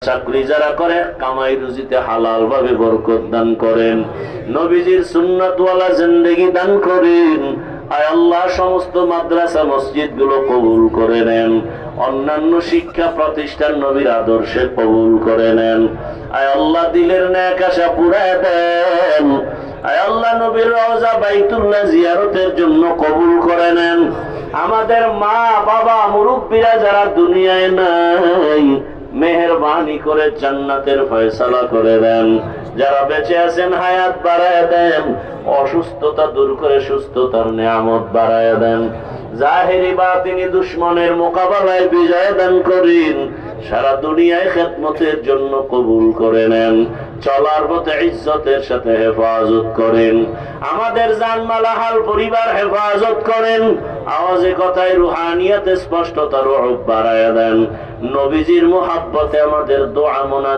চাকরি যারা করে কামাই রুজিতে হালাল ভাবে বরকত দান করেন। নবীজির সুন্নাতওয়ালা জিন্দেগি দান করেন। আয় আল্লাহ, সমস্ত মাদ্রাসা মসজিদ গুলো কবুল করে নেন। অন্যান্য শিক্ষা প্রতিষ্ঠান নবীর আদর্শে কবুল করে নেন। আয় আল্লাহ, দিলের নেক আশা পুরায় দেন। আয় আল্লাহ, নবীর রওজা বাইতুল্লাহ জিয়ারতের জন্য কবুল করে নেন। আমাদের মা বাবা মুরব্বীরা যারা দুনিয়ায় নাই, মেহেরবানি করে জান্নাতের ফয়সালা করে দেন। যারা বেঁচে আছেন হায়াত বাড়ায় দেন, অসুস্থতা দূর করে সুস্থতার নিয়ামত বাড়ায় দেন। জাহেরি বাতিনি দুশ্মনের মোকাবেলায় বিজয় দান করেন। সারা দুনিয়ায় খেদমতের জন্য কবুল করে নেন। চলার পথে ইজ্জতের সাথে হেফাজত করেন। আমাদের জানমাল হাল পরিবার হেফাজত করেন। আওয়াজে কথায় রুহানিয়াতে স্পষ্টতা রূহ বাড়ায় দেন। নবীজির মুহাব্বতে আমাদের দোয়া মোনা